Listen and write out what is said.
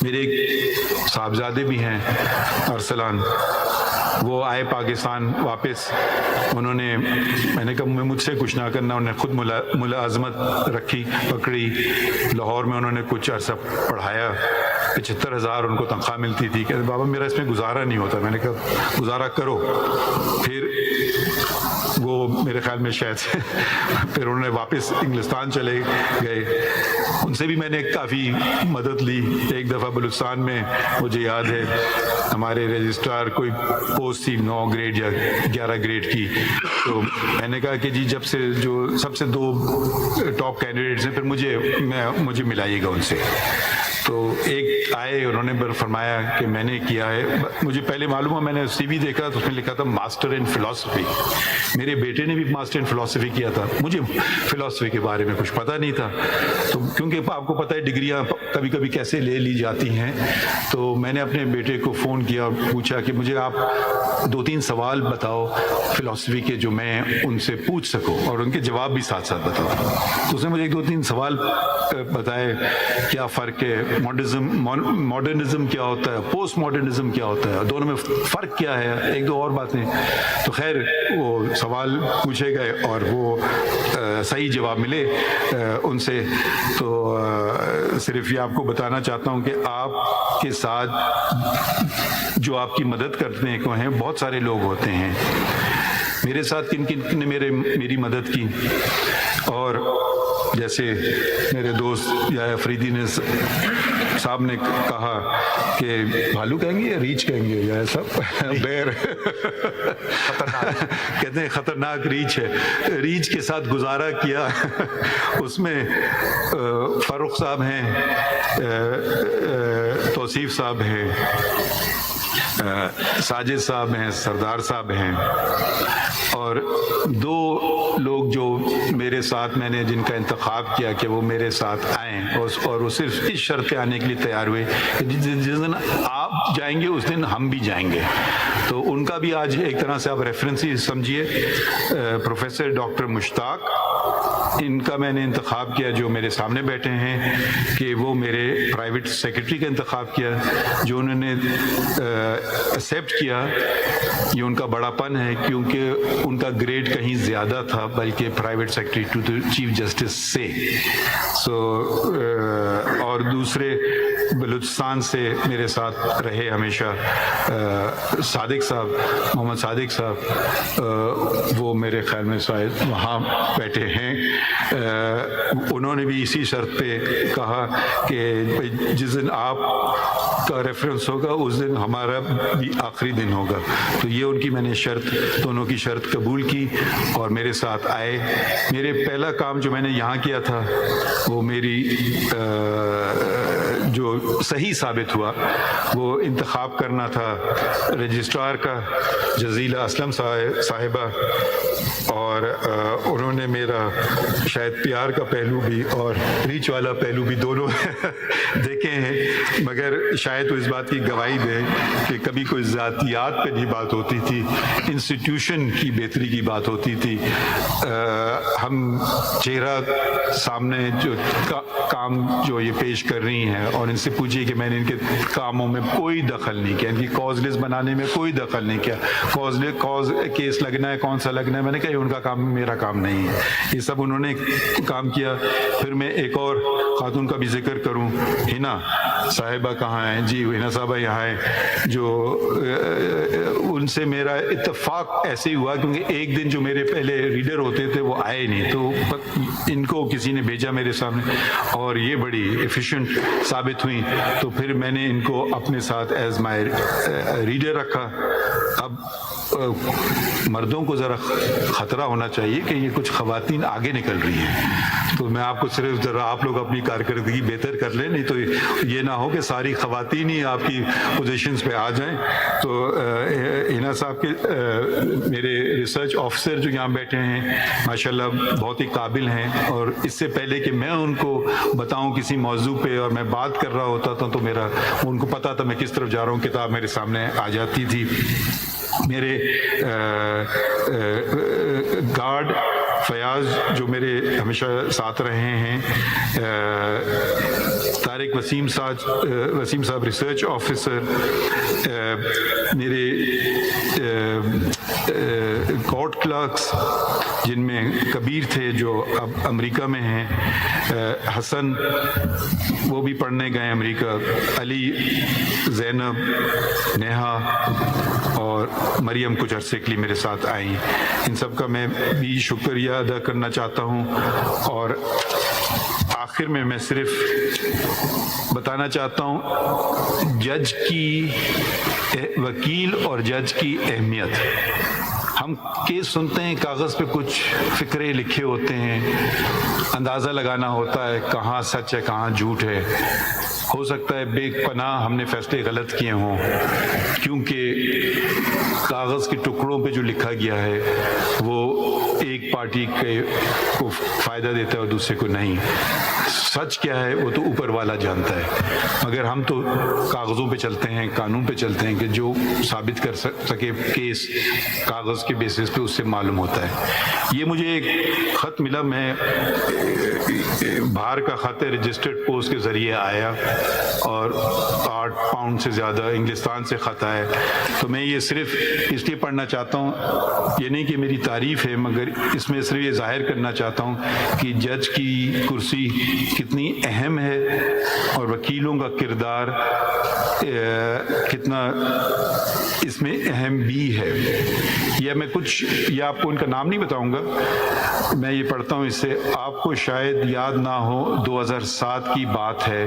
میرے ایک صاحبزادے بھی ہیں ارسلان، وہ آئے پاکستان واپس، انہوں نے، میں نے کہا مجھ سے کچھ نہ کرنا، انہوں نے خود ملازمت رکھی، پکڑی، لاہور میں انہوں نے کچھ عرصہ پڑھایا، 75,000 ان کو تنخواہ ملتی تھی، کہ بابا میرا اس میں گزارا نہیں ہوتا، میں نے کہا گزارا کرو، پھر وہ میرے خیال میں شاید سے پھر انہوں نے واپس انگلستان چلے گئے، ان سے بھی میں نے کافی مدد لی۔ ایک دفعہ بلوچستان میں مجھے یاد ہے ہمارے رجسٹرار کوئی پوسٹ تھی 9 گریڈ یا 11 گریڈ کی، تو میں نے کہا کہ جی جب سے جو سب سے 2 ٹاپ کینڈیڈیٹس ہیں پھر مجھے ملائیے گا ان سے۔ تو ایک آئے، انہوں نے فرمایا کہ میں نے کیا ہے، مجھے پہلے معلوم ہوا، میں نے سی وی دیکھا تو اس میں لکھا تھا ماسٹر ان فلاسفی، میرے بیٹے نے بھی ماسٹر ان فلاسفی کیا تھا، مجھے فلاسفی کے بارے میں کچھ پتہ نہیں تھا، تو کیونکہ آپ کو پتہ ہے ڈگریاں کبھی کبھی کیسے لے لی جاتی ہیں، تو میں نے اپنے بیٹے کو فون کیا اور پوچھا کہ مجھے آپ 2-3 سوال بتاؤ فلاسفی کے جو میں ان سے پوچھ سکوں اور ان کے جواب بھی ساتھ ساتھ بتاؤ، تو اس نے مجھے 2-3 سوال بتائے، کیا فرق ہے، ماڈرنزم کیا ہوتا ہے، پوسٹ ماڈرنزم کیا ہوتا ہے، دونوں میں فرق کیا ہے، 1-2 اور باتیں، تو خیر وہ سوال پوچھے گئے اور وہ صحیح جواب ملے ان سے۔ تو صرف یہ آپ کو بتانا چاہتا ہوں کہ آپ کے ساتھ جو آپ کی مدد کرنے کو ہیں بہت سارے لوگ ہوتے ہیں، میرے ساتھ کن کن نے میری مدد کی، اور جیسے میرے دوست یا افریدی نے صاحب نے کہا کہ بھالو کہیں گے یا ریچھ کہیں گے یا سب بیر کہتے ہیں خطرناک ریچھ ہے، ریچھ کے ساتھ گزارا کیا، اس میں فاروق صاحب ہیں، توصیف صاحب ہیں، ساجد صاحب ہیں، سردار صاحب ہیں، اور 2 لوگ جو میرے ساتھ میں نے جن کا انتخاب کیا کہ وہ میرے ساتھ آئیں، اور وہ صرف اس شرط پہ آنے کے لیے تیار ہوئے کہ جس دن آپ جائیں گے اس دن ہم بھی جائیں گے، تو ان کا بھی آج ایک طرح سے آپ ریفرنس ہی سمجھیے، پروفیسر ڈاکٹر مشتاق، ان کا میں نے انتخاب کیا جو میرے سامنے بیٹھے ہیں کہ وہ میرے پرائیویٹ سیکرٹری کا انتخاب کیا، جو انہوں نے ایکسیپٹ کیا، یہ ان کا بڑا پن ہے کیونکہ ان کا گریڈ کہیں زیادہ تھا بلکہ private secretary to the chief justice سے، اور دوسرے بلوچستان سے میرے ساتھ رہے ہمیشہ صادق صاحب، محمد صادق صاحب، وہ میرے خیال میں شاید وہاں بیٹھے ہیں، انہوں نے بھی اسی شرط پہ کہا کہ جس دن آپ کا ریفرنس ہوگا اس دن ہمارا بھی آخری دن ہوگا، تو یہ ان کی میں نے شرط، دونوں کی شرط قبول کی اور میرے ساتھ آئے۔ میرے پہلا کام جو میں نے یہاں کیا تھا وہ میری جو صحیح ثابت ہوا وہ انتخاب کرنا تھا رجسٹرار کا، جزیلہ اسلم صاحبہ، اور انہوں نے میرا شاید پیار کا پہلو بھی اور ریچ والا پہلو بھی دونوں دیکھے ہیں، مگر شاید وہ اس بات کی گواہی دے کہ کبھی کوئی ذاتیات پہ نہیں بات ہوتی تھی، انسٹیٹیوشن کی بہتری کی بات ہوتی تھی، ہم چہرہ سامنے جو کام جو یہ پیش کر رہی ہیں اور ان سے پوچھیے کہ میں نے ان کے کاموں میں کوئی دخل نہیں کیا، ان کی کاز لسٹ بنانے میں کوئی دخل نہیں کیا، کاز کیس لگنا ہے کون سا لگنا ہے، میں نے کہا ان کا کام میرا کام نہیں ہے، یہ سب انہوں نے کام کیا۔ پھر میں ایک اور خاتون کا بھی ذکر کروں، ہنا صاحبہ کہاں ہیں؟ جی ہنا صاحبہ یہاں ہیں، جو ان سے میرا اتفاق ایسے ہی ہوا کیونکہ ایک دن جو میرے پہلے ریڈر ہوتے تھے وہ آئے نہیں، تو ان کو کسی نے بھیجا میرے سامنے اور یہ بڑی ایفیشینٹ ثابت ہوئی، تو پھر میں نے ان کو اپنے ساتھ ایز مائی ریڈر رکھا۔ اب مردوں کو ذرا خطرہ ہونا چاہیے کہ یہ کچھ خواتین آگے نکل رہی ہیں، تو میں آپ کو صرف ذرا آپ لوگ اپنی کارکردگی بہتر کر لیں، نہیں تو یہ نہ ہو کہ ساری خواتین ہی آپ کی پوزیشنز پہ آ جائیں۔ تو ہنا صاحب کے میرے ریسرچ آفیسر جو یہاں بیٹھے ہیں ماشاءاللہ بہت ہی قابل ہیں، اور اس سے پہلے کہ میں ان کو بتاؤں کسی موضوع پہ اور میں بات کر رہا ہوتا تھا تو میرا ان کو پتہ تھا میں کس طرف جا رہا ہوں، کتاب میرے سامنے آ جاتی تھی۔ میرے گارڈ فیاض جو میرے ہمیشہ ساتھ رہے ہیں، طارق وسیم صاحب ریسرچ آفیسر، میرے کورٹ کلرکس جن میں کبیر تھے جو اب امریکہ میں ہیں، حسن وہ بھی پڑھنے گئے امریکہ، علی، زینب، نیہا اور مریم کچھ عرصے کے لیے میرے ساتھ آئیں، ان سب کا میں بھی شکریہ ادا کرنا چاہتا ہوں۔ اور آخر میں صرف بتانا چاہتا ہوں وکیل اور جج کی اہمیت۔ ہم کیس سنتے ہیں، کاغذ پہ کچھ فکرے لکھے ہوتے ہیں، اندازہ لگانا ہوتا ہے کہاں سچ ہے کہاں جھوٹ ہے۔ ہو سکتا ہے بے پناہ ہم نے فیصلے غلط کیے ہوں، کیونکہ کاغذ کے ٹکڑوں پہ جو لکھا گیا ہے وہ ایک پارٹی کو فائدہ دیتا ہے اور دوسرے کو نہیں۔ سچ کیا ہے وہ تو اوپر والا جانتا ہے، مگر ہم تو کاغذوں پہ چلتے ہیں، قانون پہ چلتے ہیں کہ جو ثابت کر سکے کیس کاغذ کے بیسس پہ اس سے معلوم ہوتا ہے۔ یہ مجھے ایک خط ملا، میں باہر کا خط ہے، رجسٹرڈ پوسٹ کے ذریعے آیا اور 8 پاؤنڈ سے زیادہ انگلستان سے خط آیا، تو میں یہ صرف اس لیے پڑھنا چاہتا ہوں، یہ نہیں کہ میری تعریف ہے، مگر اس میں صرف یہ ظاہر کرنا چاہتا ہوں کہ جج کی کرسی کتنی اہم ہے اور وکیلوں کا کردار کتنا اس میں اہم بھی ہے۔ یہ آپ کو ان کا نام نہیں بتاؤں گا، میں یہ پڑھتا ہوں اس سے، آپ کو شاید یاد نہ ہو 2007 کی بات ہے